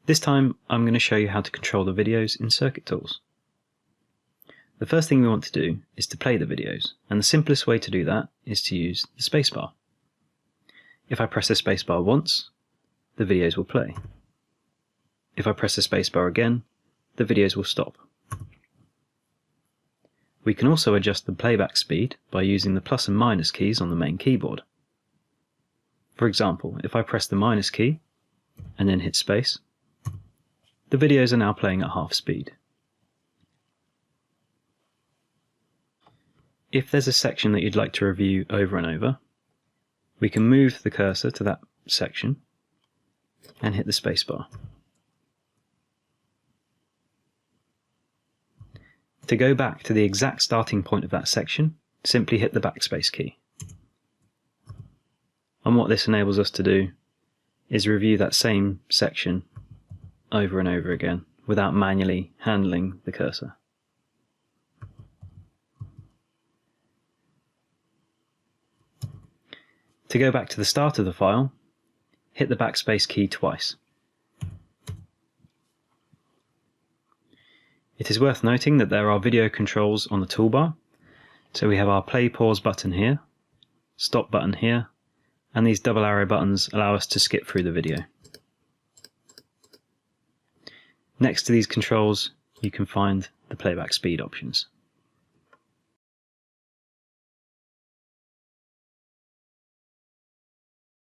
This time I'm going to show you how to control the videos in Circuit Tools. The first thing we want to do is to play the videos, and the simplest way to do that is to use the spacebar. If I press the spacebar once, the videos will play. If I press the spacebar again, the videos will stop. We can also adjust the playback speed by using the plus and minus keys on the main keyboard. For example, if I press the minus key and then hit space, the videos are now playing at half speed. If there's a section that you'd like to review over and over, we can move the cursor to that section and hit the spacebar. To go back to the exact starting point of that section, simply hit the backspace key. And what this enables us to do is review that same section over and over again without manually handling the cursor. To go back to the start of the file, hit the backspace key twice. It is worth noting that there are video controls on the toolbar. So we have our play pause button here, stop button here, and these double arrow buttons allow us to skip through the video. Next to these controls, you can find the playback speed options.